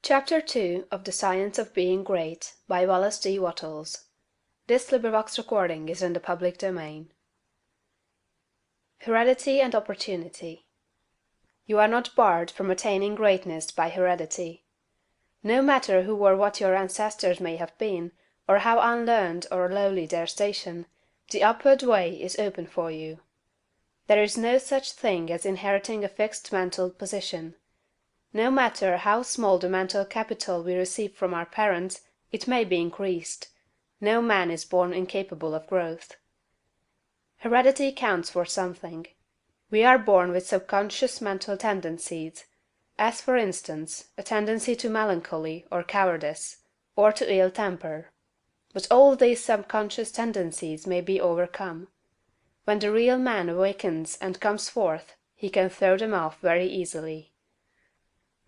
Chapter 2 of The Science of Being Great by Wallace D. Wattles. Recording is in the public domain. Heredity and Opportunity. You are not barred from attaining greatness by heredity. No matter who or what your ancestors may have been, or how unlearned or lowly their station, the upward way is open for you. There is no such thing as inheriting a fixed mental position. No matter how small the mental capital we receive from our parents, it may be increased. No man is born incapable of growth. Heredity counts for something. We are born with subconscious mental tendencies, as for instance, a tendency to melancholy or cowardice, or to ill temper. But all these subconscious tendencies may be overcome. When the real man awakens and comes forth, he can throw them off very easily.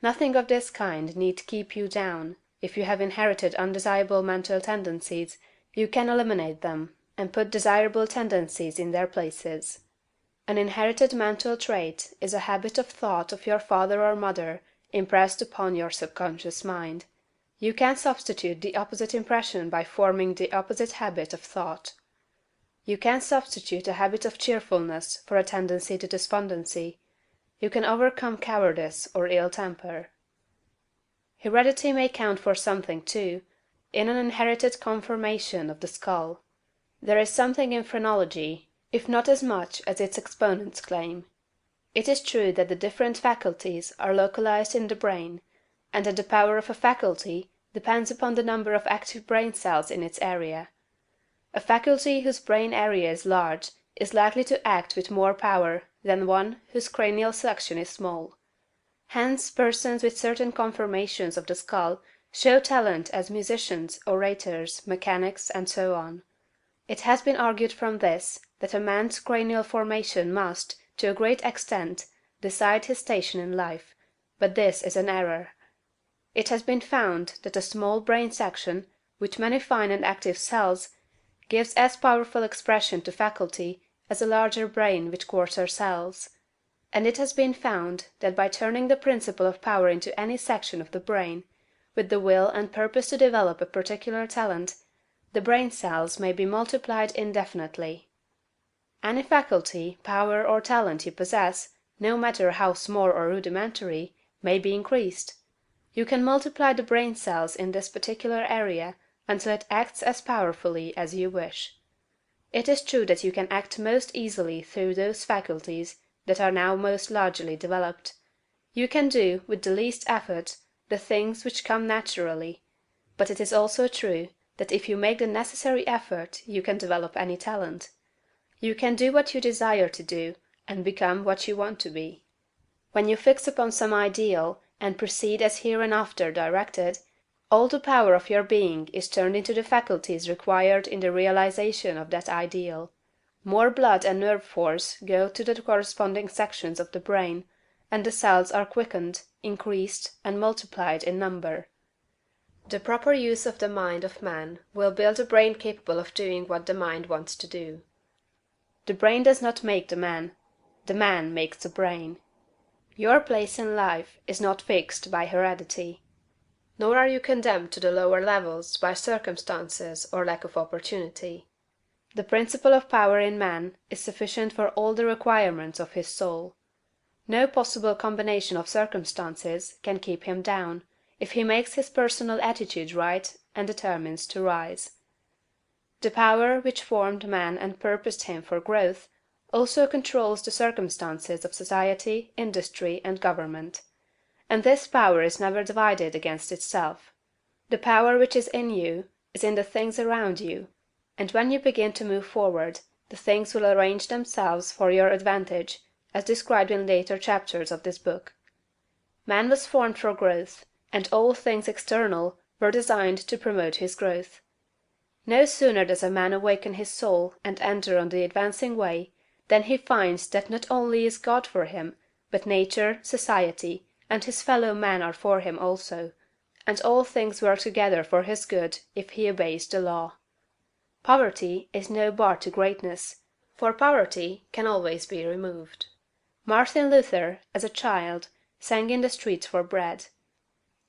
Nothing of this kind need keep you down. If you have inherited undesirable mental tendencies, you can eliminate them, and put desirable tendencies in their places. An inherited mental trait is a habit of thought of your father or mother impressed upon your subconscious mind. You can substitute the opposite impression by forming the opposite habit of thought. You can substitute a habit of cheerfulness for a tendency to despondency. You can overcome cowardice or ill temper. Heredity may count for something, too, in an inherited conformation of the skull. There is something in phrenology, if not as much as its exponents claim. It is true that the different faculties are localized in the brain, and that the power of a faculty depends upon the number of active brain cells in its area. A faculty whose brain area is large is likely to act with more power than one whose cranial section is small. Hence persons with certain conformations of the skull show talent as musicians, orators, mechanics, and so on. It has been argued from this that a man's cranial formation must, to a great extent, decide his station in life, but this is an error. It has been found that a small brain section, with many fine and active cells, gives as powerful expression to faculty as a larger brain with coarser cells. And it has been found that by turning the principle of power into any section of the brain, with the will and purpose to develop a particular talent, the brain cells may be multiplied indefinitely. Any faculty, power, or talent you possess, no matter how small or rudimentary, may be increased. You can multiply the brain cells in this particular area until it acts as powerfully as you wish. It is true that you can act most easily through those faculties that are now most largely developed. You can do, with the least effort, the things which come naturally, but it is also true that if you make the necessary effort you can develop any talent. You can do what you desire to do, and become what you want to be. When you fix upon some ideal, and proceed as hereinafter directed, all the power of your being is turned into the faculties required in the realization of that ideal. More blood and nerve force go to the corresponding sections of the brain, and the cells are quickened, increased, and multiplied in number. The proper use of the mind of man will build a brain capable of doing what the mind wants to do. The brain does not make the man makes the brain. Your place in life is not fixed by heredity. Nor are you condemned to the lower levels by circumstances or lack of opportunity. The principle of power in man is sufficient for all the requirements of his soul. No possible combination of circumstances can keep him down, if he makes his personal attitude right and determines to rise. The power which formed man and purposed him for growth also controls the circumstances of society, industry, and government. And this power is never divided against itself. The power which is in you is in the things around you, and when you begin to move forward, the things will arrange themselves for your advantage, as described in later chapters of this book. Man was formed for growth, and all things external were designed to promote his growth. No sooner does a man awaken his soul and enter on the advancing way, than he finds that not only is God for him, but nature, society, and his fellow men are for him also, and all things work together for his good if he obeys the law. Poverty is no bar to greatness, for poverty can always be removed. Martin Luther, as a child, sang in the streets for bread.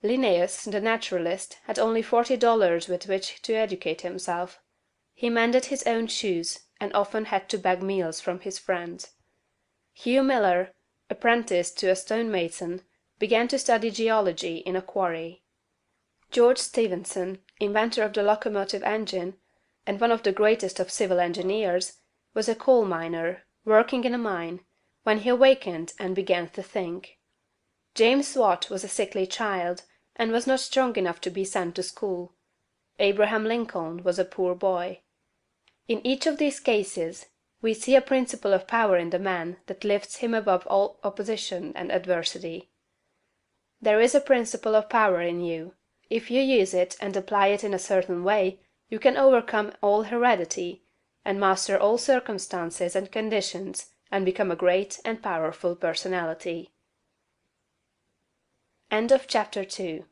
Linnaeus, the naturalist, had only $40 with which to educate himself. He mended his own shoes, and often had to beg meals from his friends. Hugh Miller, apprenticed to a stonemason, began to study geology in a quarry. George Stephenson, inventor of the locomotive engine, and one of the greatest of civil engineers, was a coal miner, working in a mine, when he awakened and began to think. James Watt was a sickly child, and was not strong enough to be sent to school. Abraham Lincoln was a poor boy. In each of these cases, we see a principle of power in the man that lifts him above all opposition and adversity. There is a principle of power in you. If you use it and apply it in a certain way, you can overcome all heredity, and master all circumstances and conditions, and become a great and powerful personality. End of chapter 2.